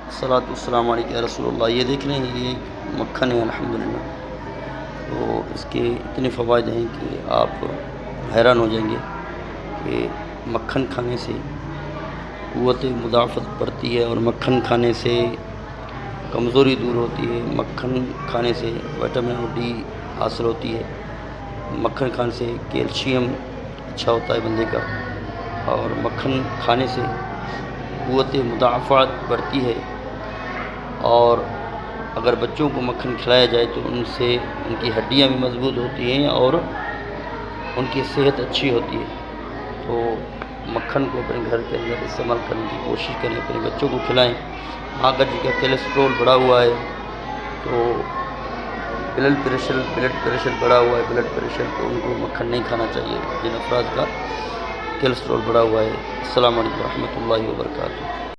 सलातु वस्सलामु अलैका या रसूलल्लाह। ये देख लें, ये मक्खन है अल्हम्दुलिल्लाह। तो इसके इतने फ़वाइद हैं कि आप हैरान हो जाएंगे कि मक्खन खाने से क़ुव्वत मुदाफ़त बढ़ती है और मक्खन खाने से कमज़ोरी दूर होती है। मक्खन खाने से विटामिन डी हासिल होती है। मक्खन खाने से कैल्शियम अच्छा होता है बंदे का, और मक्खन खाने से क़ुव्वत मुदाफ़अत बढ़ती है। और अगर बच्चों को मक्खन खिलाया जाए तो उनसे उनकी हड्डियाँ भी मज़बूत होती हैं और उनकी सेहत अच्छी होती है। तो मक्खन को अपने घर के अंदर इस्तेमाल करने की कोशिश करें, अपने बच्चों को खिलाएँ। हाँ, अगर जिनका कोलेस्ट्रॉल बढ़ा हुआ है, तो ब्लड प्रेशर बढ़ा हुआ है, ब्लड प्रेशर, तो उनको मक्खन नहीं खाना चाहिए जिन अफराद का कोलेस्ट्रॉल बढ़ा हुआ है। अस्सलामु अलैकुम रहमतुल्लाहि व बरकातुहू।